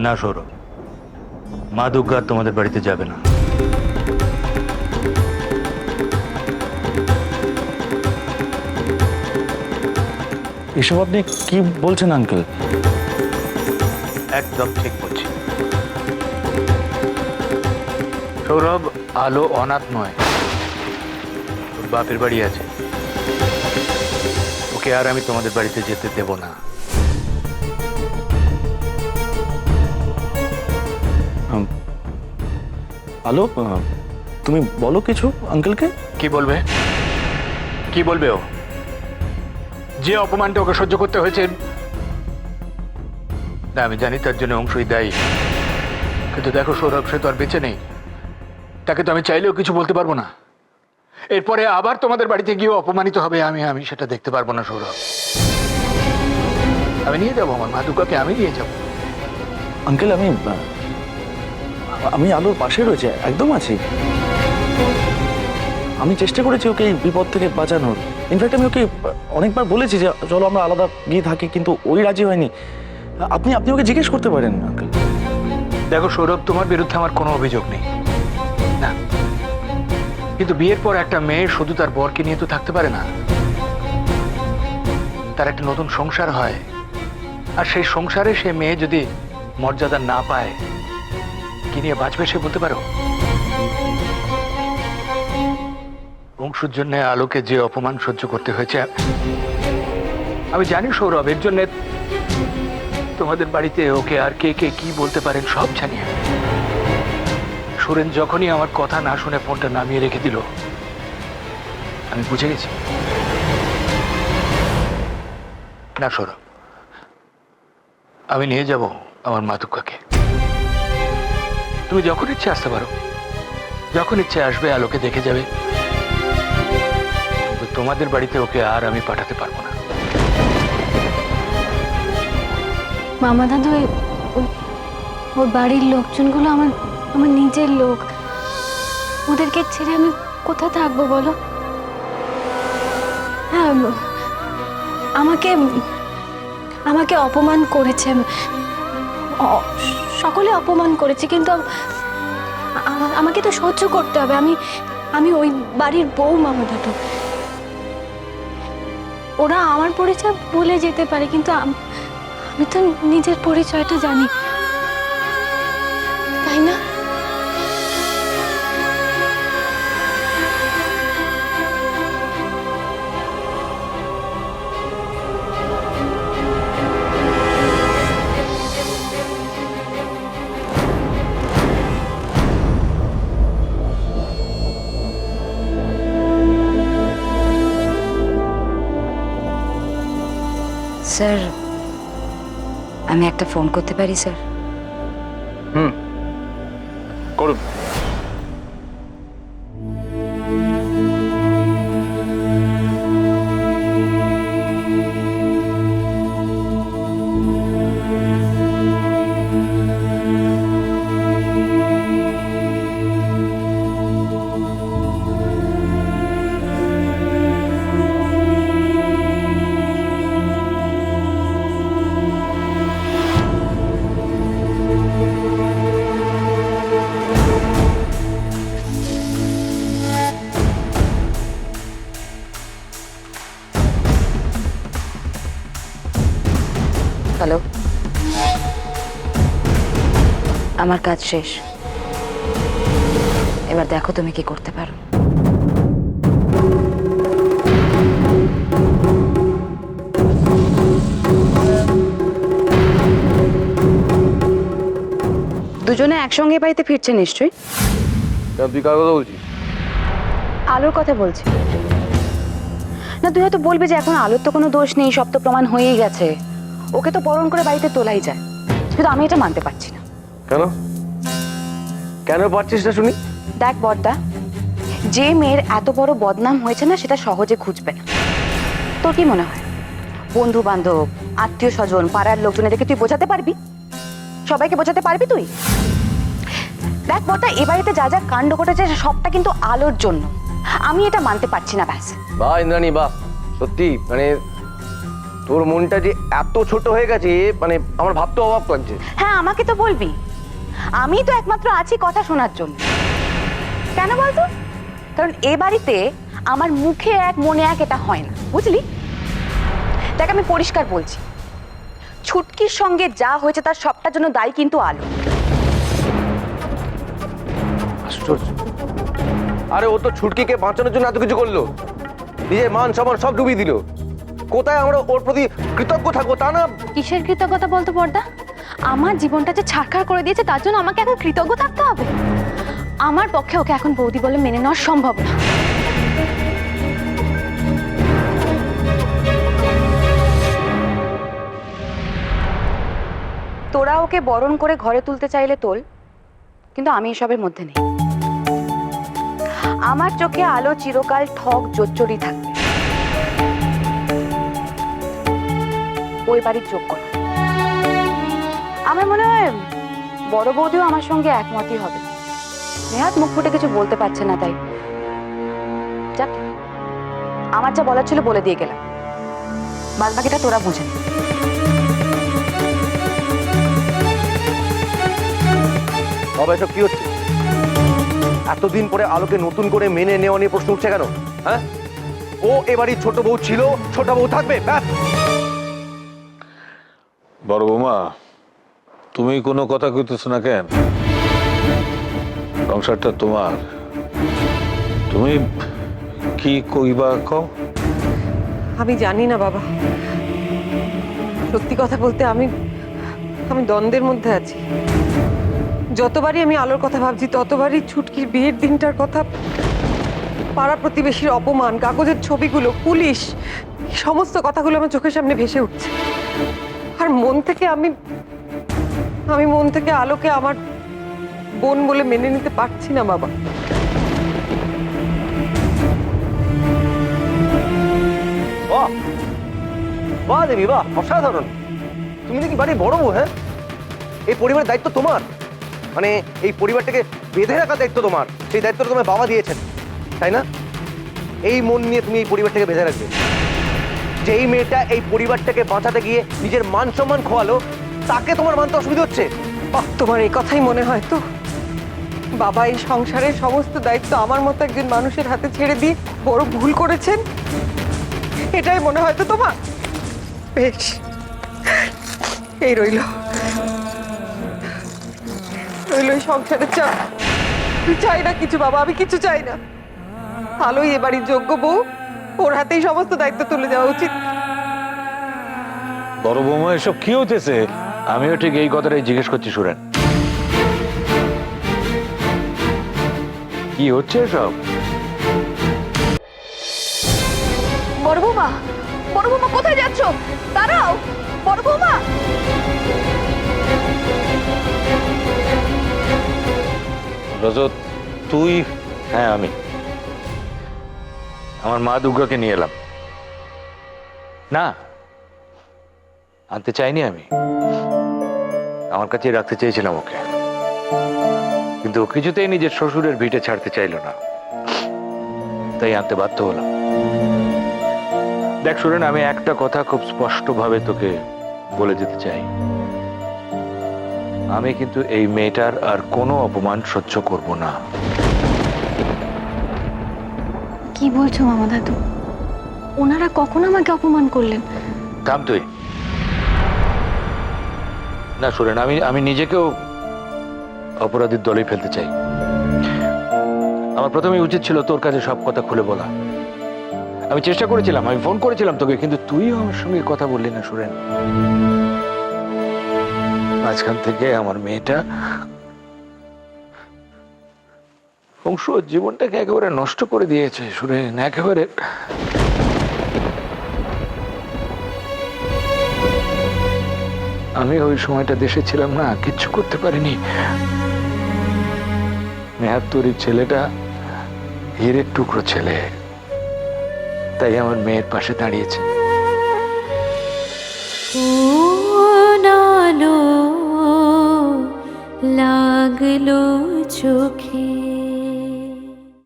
না সৌরভ, মা দুর্গা আর তোমাদের বাড়িতে যাবে না। এসব আপনি কি বলছেন আঙ্কেল? একদম ঠিক বলছি সৌরভ। আলো অনাথ নয়, ওর বাপের বাড়ি আছে। ওকে আর আমি তোমাদের বাড়িতে যেতে দেব না। আলো, তুমি বলো কিছু আঙ্কেলকে। কি বলবে? কি বলবে ও? যে অপমানটা ওকে সহ্য করতে হয়েছে, না আমি জানি তার জন্য অংশই দায়ী। কিন্তু দেখো সৌরভ, সে তো আর বেঁচে নেই। তাকে তো আমি চাইলেও কিছু বলতে পারবো না। এরপরে আবার তোমাদের বাড়িতে গিয়ে অপমানিত হবে, আমি আমি সেটা দেখতে পারবো না সৌরভ। আমি নিয়ে যাবো আমার মা দুর্গাকে, আমি নিয়ে যাবো। আঙ্কেল, আমি আলোর পাশে রয়েছে, একদম আছি। আমি চেষ্টা করেছি ওকে এই বিপদ থেকে বাঁচানোর। ইনফ্যাক্ট আমি ওকে অনেকবার বলেছি যে চলো আমরা আলাদা গিয়ে থাকি, কিন্তু ওই রাজি হয়নি। আপনি আপনি ওকে জিজ্ঞেস করতে পারেন আঙ্কেল। দেখো সৌরভ, তোমার বিরুদ্ধে আমার কোনো অভিযোগ নেই, না। কিন্তু বিয়ের পর একটা মেয়ে শুধু তার বরকে নিয়ে তো থাকতে পারে না। তার একটা নতুন সংসার হয়, আর সেই সংসারে সে মেয়ে যদি মর্যাদা না পায়, কি নিয়ে বাঁচবে সে বলতে পারো? অংশুর জন্য আলোকে যে অপমান সহ্য করতে হয়েছে, আমি জানি সৌরভ, এর জন্য তোমাদের বাড়িতে ওকে আর কে কে কি বলতে পারেন সব জানি। সুরেন যখনই আমার কথা না শুনে ফোনটা নামিয়ে রেখে দিল, আমি বুঝে গেছি। না সৌরভ, আমি নিয়ে যাব আমার মা দুর্গাকে। তুমি যখন ইচ্ছে আসতে পারো, যখন ইচ্ছে আসবে, আলোকে দেখে যাবে। কিন্তু তোমাদের বাড়িতে ওকে আর আমি পাঠাতে পারবো না। মামা দাদু, ওর বাড়ির লোকজনগুলো আমার আমার নিজের লোক। ওদেরকে ছেড়ে আমি কোথায় থাকবো বলো? হ্যাঁ, আমাকে আমাকে অপমান করেছে, সকলে অপমান করেছে, কিন্তু আমাকে তো সহ্য করতে হবে। আমি আমি ওই বাড়ির বউ মামা দাদু। ওরা আমার পরিচয় ভুলে যেতে পারে, কিন্তু আমি তো নিজের পরিচয়টা জানি, তাই না? স্যার, আমি একটা ফোন করতে পারি স্যার? করুন। হ্যালো, আমার কাজ শেষ। এবার দেখো তুমি কি করতে পারো। দুজনে একসঙ্গে বাড়িতে ফিরছে নিশ্চয়ই? তুই কার কথা বলছিস? আলোর কথা বলছি। না, তুই হয়তো বলবি যে এখন আলোর তো কোনো দোষ নেই, সব তো প্রমাণ হয়েই গেছে, ওকে তো বরণ করে বাড়িতে তোলাই যায়। কিন্তু আমি এটা মানতে পারছি না। কেন কেন পারছিস না শুনি? দেখ বড়দা, যে মেয়ের এত বড় বদনাম হয়েছে না, সেটা সহজে খুঁজবে না। তোর কি মনে হয় বন্ধু বান্ধব, আত্মীয় স্বজন, পাড়ার লোকজন এদেরকে তুই বোঝাতে পারবি? সবাইকে বোঝাতে পারবি তুই? দেখ বড়দা, এ বাড়িতে যা যা কাণ্ড ঘটেছে সবটা কিন্তু আলোর জন্য। আমি এটা মানতে পারছি না। ব্যাস। বাহ ইন্দ্রাণী, বাহ, সত্যি মানে তোর মনটা যে এত ছোট হয়ে গেছে মানে আমার ভাবতে অবাক লাগছে। হ্যাঁ, আমাকে তো বলবি, আমি তো একমাত্র আছি কথা শোনার জন্য। কেন বলতো? কারণ এ বাড়িতে আমার মুখে এক মনে এক এটা হয় না, বুঝলি? দেখ, আমি পরিষ্কার বলছি, ছুটকির সঙ্গে যা হয়েছে তার সবটার জন্য দায়ী কিন্তু আলো। আশ্চর্য। আরে ও তো ছুটকিকে বাঁচানোর জন্য এত কিছু করলো, নিজের মান সম্মান সব ডুবিয়ে দিল। কোথায় আমরা ওর প্রতি কৃতজ্ঞ থাকবো তা না? কিসের কৃতজ্ঞতা বলতো বর্দা? আমার জীবনটা যে ছারখার করে দিয়েছে তার জন্য আমাকে এখন কৃতজ্ঞ থাকতে হবে? আমার পক্ষে ওকে এখন বৌদি বলে মেনে নেওয়া সম্ভব না। তোরা ওকে বরণ করে ঘরে তুলতে চাইলে তোল, কিন্তু আমি এসবের মধ্যে নেই। আমার চোখে আলো চিরকাল ঠক জোচ্চুরি থাকবে, ওই বাড়ির যোগ্য না। আমার মনে হয় বড় বৌদিও আমার সঙ্গে একমতই হবে। নেহাত মুখ ফুটে কিছু বলতে পারছে না, তাই যাক, আমার যা বলার ছিল বলে দিয়ে গেলাম, বাদ বাকিটা তোরা বুঝে নে। বাবা, এসব কি হচ্ছে? এতদিন পরে আলোকে নতুন করে মেনে নেওয়া নিয়ে প্রশ্ন উঠছে কেন? হ্যাঁ, ও এবারই ছোট বউ ছিল, ছোট বউ থাকবে, ব্যাস। বড় বৌমা, তুমি কোনো কথা কইতেছ না কেন? সংসারটা তোমার, তুমি কি কইবা কও? আমি জানি না বাবা, সত্যি কথা বলতে আমি দ্বন্দ্বের মধ্যে আছি। যতবারই আমি আলোর কথা ভাবছি ততবারই ছুটকির বিয়ের দিনটার কথা, পাড়া প্রতিবেশীর অপমান, কাগজের ছবিগুলো, পুলিশ, এই সমস্ত কথাগুলো আমার চোখের সামনে ভেসে উঠছে। আর মন থেকে আমি মন থেকে আলোকে আমার বোন বলে মেনে নিতে পারছি না বাবা। বাহ বাহ দেবী, বাহ, অসাধারণ। তুমি নাকি বাড়ির বড় বউ? হ্যাঁ, এই পরিবারের দায়িত্ব তোমার, মানে এই পরিবারটাকে বেঁধে রাখার দায়িত্ব তোমার। সেই দায়িত্বটা তোমার বাবা দিয়েছেন, তাই না? এই মন নিয়ে তুমি এই পরিবারটাকে বেঁধে রাখবে। যেই মেয়েটা এই পরিবারটাকে বাঁচাতে গিয়ে নিজের মান সম্মান খোয়ালো, তাকে তোমার মানতে অসুবিধা হচ্ছে? বাহ, তোমার এই কথাই মনে হয় তো? বাবা এই সংসারের সমস্ত দায়িত্ব আমার মতো একজন মানুষের হাতে ছেড়ে দিয়ে বড় ভুল করেছেন, এটাই মনে হয় তো তোমার? বেশ, এই রইল এই সংসারের চাপ। আমি চাই না কিছু বাবা, আমি কিছু চাই না। ভালোই এ বাড়ির যোগ্য বউ, ওর হাতেই সমস্ত দায়িত্ব তুলে দেওয়া উচিত। বড় বৌমা, এসব কি হইতেছে? আমিও ঠিক এই কথাটাই জিজ্ঞেস করছি সুরেন, কি হচ্ছে এসব? বড় বৌমা, বড় বৌমা কোথায় যাচ্ছ? দাঁড়াও বড় বৌমা। রজত, তুই? হ্যাঁ, আমি আমার মা দুর্গাকে নিয়ে এলাম। না, আনতে চাইনি, আমি আমার কাছে রাখতে চেয়েছিলাম ওকে, কিন্তু ও কিছুতেই নিজের শ্বশুরের ভিটে ছাড়তে চাইলো না, তাই আনতে বাধ্য হলাম। দেখ সুরেন, আমি একটা কথা খুব স্পষ্টভাবে তোকে বলে যেতে চাই, আমি কিন্তু এই মেয়েটার আর কোনো অপমান সহ্য করব না। কি বলছো মামা দাদু? ওনারা কখন আমাকে অপমান করলেন? থাম তুই। না সুরেন, আমি নিজেকেও অপরাধীর দলেই ফেলতে চাই। আমার প্রথমেই উচিত ছিল তোর কাছে সব কথা খুলে বলা। আমি চেষ্টা করেছিলাম, আমি ফোন করেছিলাম তোকে, কিন্তু তুইও আমার সঙ্গে কথা বললি না সুরেন। মাঝখান থেকে আমার মেয়েটা অংশ জীবনটাকে একেবারে নষ্ট করে দিয়েছে সুরেন, একেবারে। আমি ওই সময়টা দেশে ছিলাম না, কিচ্ছু করতে পারিনি। নেহাত তোর ছেলেটা হীরের টুকরো ছেলে, তাই আমার মেয়ের পাশে দাঁড়িয়েছে। লাগলো চোখে